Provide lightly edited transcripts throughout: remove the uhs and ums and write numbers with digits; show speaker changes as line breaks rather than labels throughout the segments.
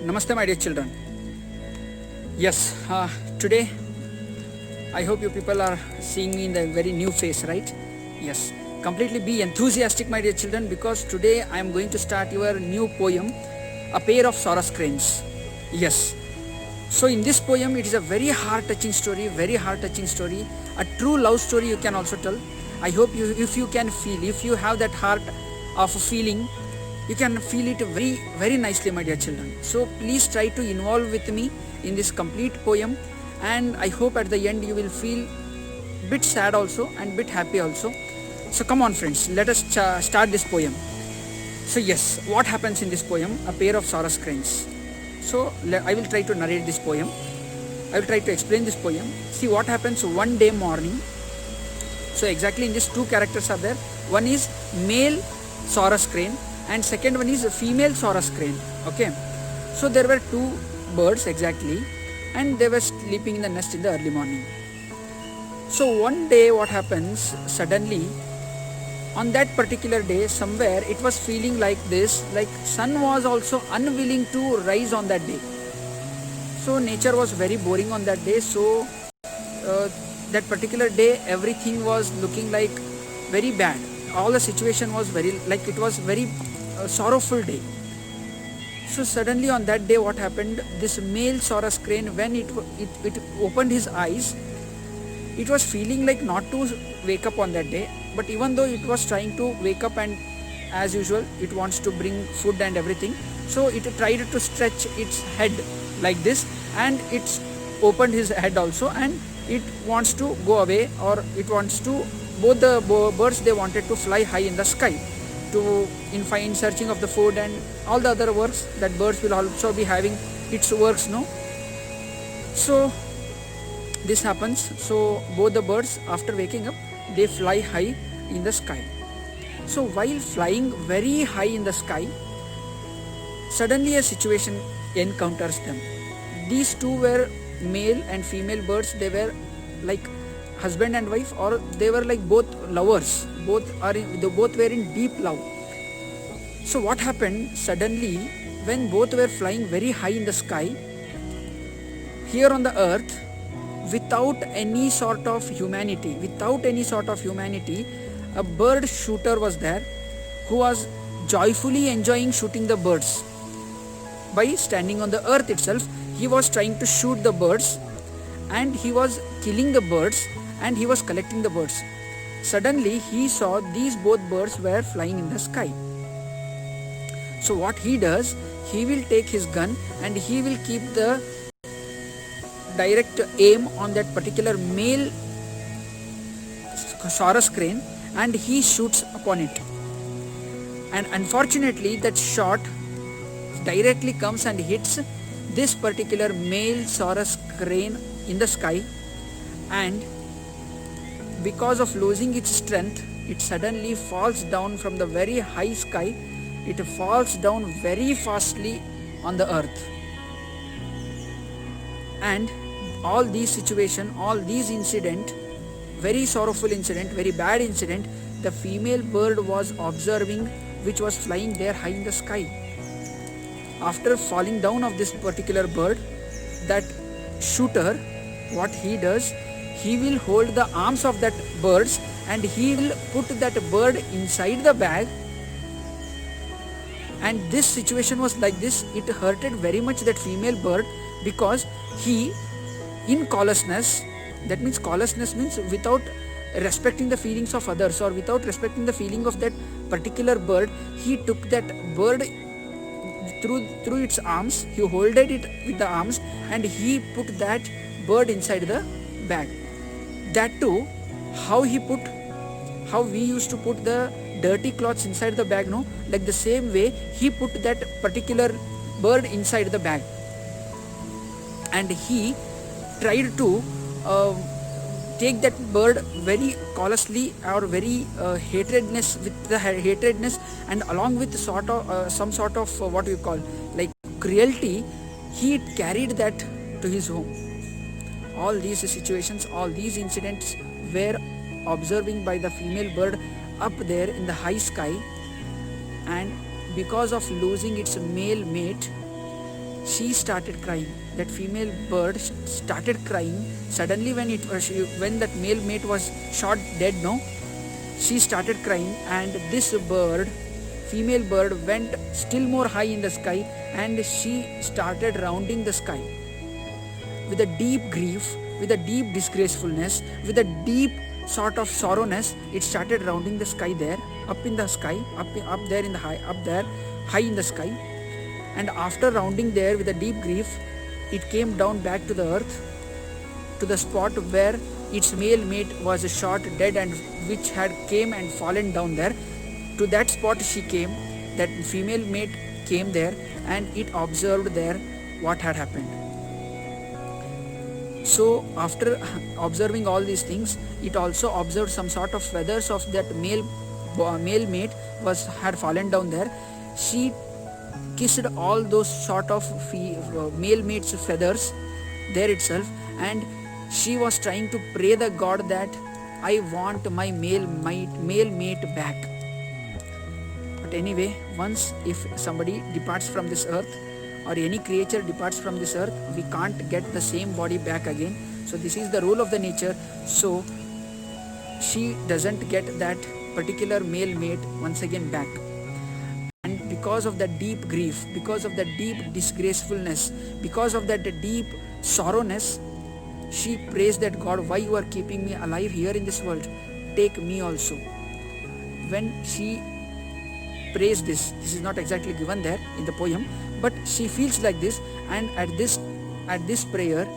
Namaste, my dear children. Yes, today I hope you people are seeing me in the very new face, right? Yes, completely be enthusiastic, my dear children, because today I am going to start your new poem, A Pair of Saurus Cranes. Yes, so in this poem, it is a very heart-touching story, a true love story you can also tell. I hope if you can feel, if you have that heart of feeling, you can feel it very nicely, my dear children. So please try to involve with me in this complete poem, and I hope at the end you will feel bit sad also and bit happy also. So come on friends, let us start this poem. So yes, what happens in this poem? A pair of Saurus cranes. So I will try to narrate this poem. I will try to explain this poem. See what happens one day morning. So exactly in these two characters are there. One is male Saurus crane and second one is a female Saurus crane. Okay. So there were two birds exactly, and they were sleeping in the nest in the early morning. So one day what happens suddenly, on that particular day somewhere it was feeling like this, like sun was also unwilling to rise on that day. So nature was very boring on that day. So that particular day everything was looking like very bad. All the situation was it was very sorrowful day. So suddenly on that day what happened, this male Saurus crane, when it opened his eyes, it was feeling like not to wake up on that day, but even though it was trying to wake up, and as usual it wants to bring food and everything, so it tried to stretch its head like this, and it opened his head also, and it wants to go away, or it wants to, both the birds, they wanted to fly high in the sky to in searching of the food and all the other works that birds will also be having its works, no? So this happens. So both the birds, after waking up, they fly high in the sky. So while flying very high in the sky, suddenly a situation encounters them. These two were male and female birds. They were like husband and wife, or they were like both lovers. They both were in deep love. So what happened suddenly, when both were flying very high in the sky, here on the earth, without any sort of humanity, a bird shooter was there who was joyfully enjoying shooting the birds. By standing on the earth itself, he was trying to shoot the birds, and he was killing the birds, and he was collecting the birds. Suddenly he saw these both birds were flying in the sky. So what he does, he will take his gun and he will keep the direct aim on that particular male Saurus crane, and he shoots upon it. And unfortunately that shot directly comes and hits this particular male Saurus crane in the sky, and because of losing its strength, it suddenly falls down from the very high sky. It falls down very fastly on the earth. And all these situation, all these incident, very sorrowful incident, very bad incident, the female bird was observing, which was flying there high in the sky. After falling down of this particular bird, that shooter, what he does, he will hold the arms of that birds, and he will put that bird inside the bag. And this situation was like this. It hurted very much that female bird, because he, in callousness, that means callousness means without respecting the feelings of others, or without respecting the feeling of that particular bird, he took that bird through its arms, he holded it with the arms, and he put that bird inside the bag. That too, how we used to put the dirty cloths inside the bag, no? Like the same way he put that particular bird inside the bag, and he tried to take that bird very callously, or very hatredness, and along with some sort of what you call like cruelty, he carried that to his home. All these situations, all these incidents were observing by the female bird up there in the high sky, and because of losing its male mate, she started crying. That female bird started crying suddenly when that male mate was shot dead. No, she started crying, and this female bird, went still more high in the sky, and she started rounding the sky with a deep grief, with a deep disgracefulness, with a deep sort of sorrowness. It started rounding the sky there, up in the sky, up there in the high in the sky. And after rounding there with a deep grief, it came down back to the earth, to the spot where its male mate was shot dead and which had came and fallen down there. To that spot she came, that female mate came there, and it observed there what had happened. So after observing all these things, it also observed some sort of feathers of that male mate had fallen down there. She kissed all those sort of male mate's feathers there itself, and she was trying to pray the God that I want my male mate back. But anyway, once if somebody departs from this earth, or any creature departs from this earth, we can't get the same body back again. So this is the rule of the nature. So she doesn't get that particular male mate once again back. And because of that deep grief, because of that deep disgracefulness, because of that deep sorrowness, she prays that God, why you are keeping me alive here in this world? Take me also. When she prays this is not exactly given there in the poem, but she feels like this, and at this prayer,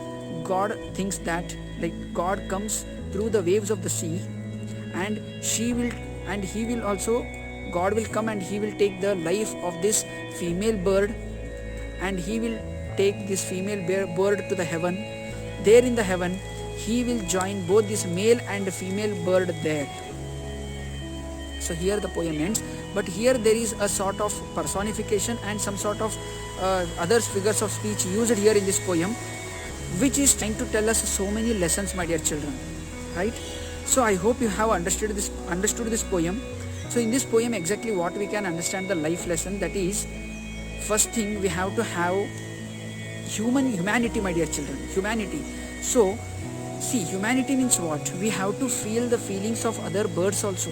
God thinks that like God comes through the waves of the sea, and he will also, God will come and he will take the life of this female bird, and he will take this female bird to the heaven. There in the heaven, he will join both this male and female bird there. So here the poem ends, but here there is a sort of personification and some sort of other figures of speech used here in this poem, which is trying to tell us so many lessons, my dear children, right? So I hope you have understood this poem. So in this poem, exactly what we can understand the life lesson, that is, first thing, we have to have humanity, my dear children, humanity. So see, humanity means what? We have to feel the feelings of other birds also,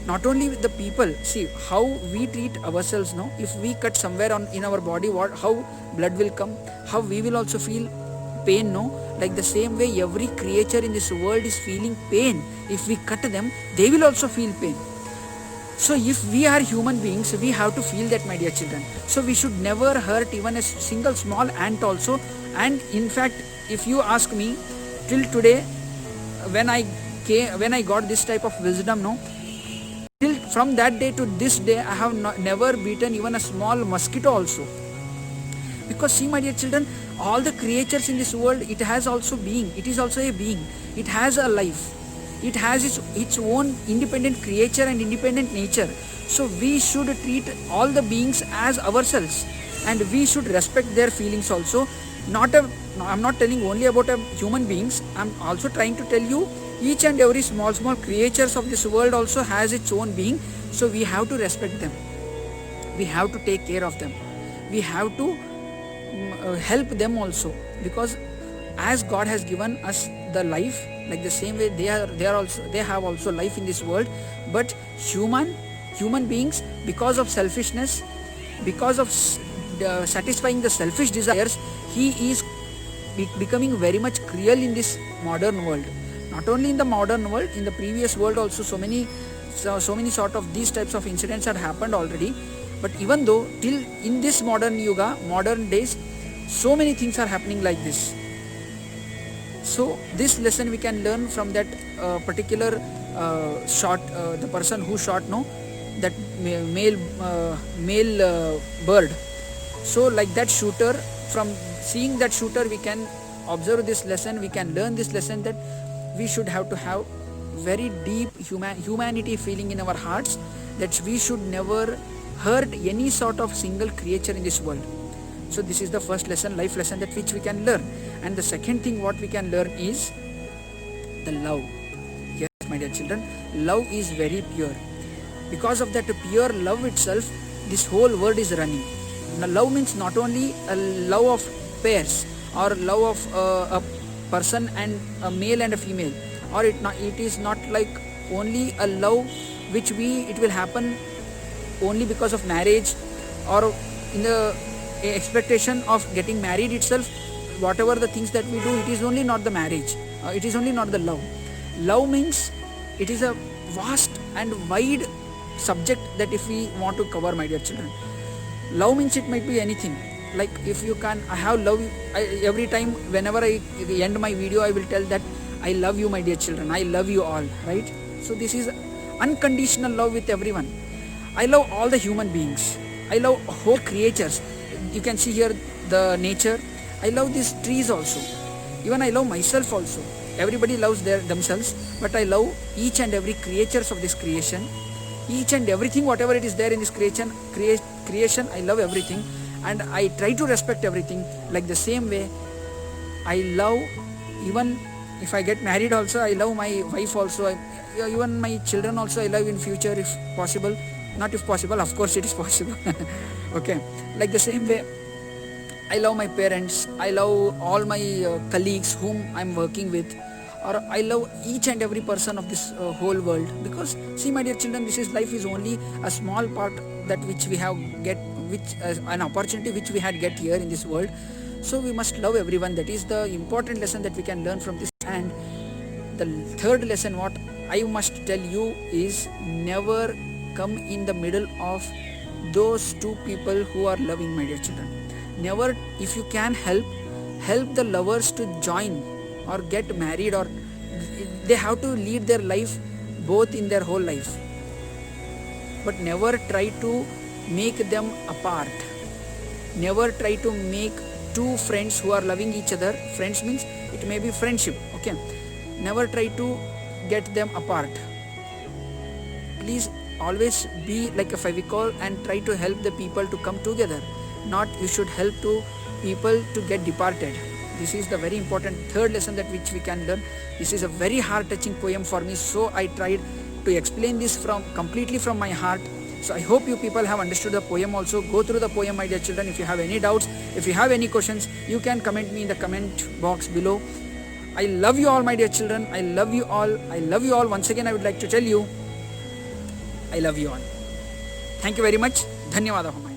not only with the people. See how we treat ourselves. No, if we cut somewhere in our body, how blood will come, how we will also feel pain. No, like the same way every creature in this world is feeling pain. If we cut them, they will also feel pain. So if we are human beings, we have to feel that, my dear children. So we should never hurt even a single small ant also. And in fact, if you ask me, till today, when I got this type of wisdom, no, till from that day to this day, I have never beaten even a small mosquito also. Because see, my dear children, all the creatures in this world, it has also being. It is also a being. It has a life. It has its own independent creature and independent nature. So we should treat all the beings as ourselves, and we should respect their feelings also. I'm not telling only about human beings. I'm also trying to tell you, each and every small creatures of this world also has its own being. So we have to respect them. We have to take care of them. We have to help them also, because as God has given us the life, like the same way they have also life in this world. But human beings, because of selfishness, because of satisfying the selfish desires, he is becoming very much cruel in this modern world. Not only in the modern world, in the previous world also, so many sort of these types of incidents had happened already. But even though till in this modern days, so many things are happening like this. So this lesson we can learn from that particular shot, the person who shot, no, that male bird. So like that shooter, from seeing that shooter, we can observe this lesson, we can learn this lesson, that we should have to have very deep humanity feeling in our hearts, that we should never hurt any sort of single creature in this world. So this is the first lesson, life lesson, that which we can learn. And the second thing what we can learn is the love. Yes, my dear children, love is very pure. Because of that pure love itself, this whole world is running. love means not only a love of pairs or love of a person and a male and a female, or it is not like only a love which it will happen only because of marriage or in the expectation of getting married itself. Whatever the things that we do, it is only not the marriage, it is only not the love. Love means it is a vast and wide subject that if we want to cover, my dear children. Love means it might be anything. Like if you can, I have love. Every time whenever I end my video, I will tell that I love you, my dear children. I love you all, right? So this is unconditional love with everyone. I love all the human beings. I love whole creatures. You can see here the nature. I love these trees also. Even I love myself also. Everybody loves themselves, but I love each and every creatures of this creation. Each and everything, whatever it is there in this creation, I love everything, and I try to respect everything. Like the same way, I love, even if I get married also, I love my wife also. Even my children also I love in future if possible. Not if possible, of course it is possible. Okay, like the same way, I love my parents, I love all my colleagues whom I'm working with, or I love each and every person of this whole world. Because see, my dear children, life is only a small part that which we have an opportunity which we had get here in this world. So we must love everyone. That is the important lesson that we can learn from this. And the third lesson what I must tell you is, never come in the middle of those two people who are loving, my dear children. Never, if you can help the lovers to join or get married, or they have to lead their life both in their whole life, but never try to make them apart. Never try to make two friends who are loving each other, friends means it may be friendship, okay, never try to get them apart. Please always be like a Fevicol and try to help the people to come together. Not you should help to people to get departed. This is the very important third lesson that which we can learn. This is a very heart touching poem for me, so I tried to explain this completely from my heart. So I hope you people have understood the poem also. Go through the poem, my dear children. If you have any doubts, if you have any questions, you can comment me in the comment box below. I love you all, my dear children. I love you all. I love you all. Once again, I would like to tell you, I love you all. Thank you very much. Dhanyawadaha.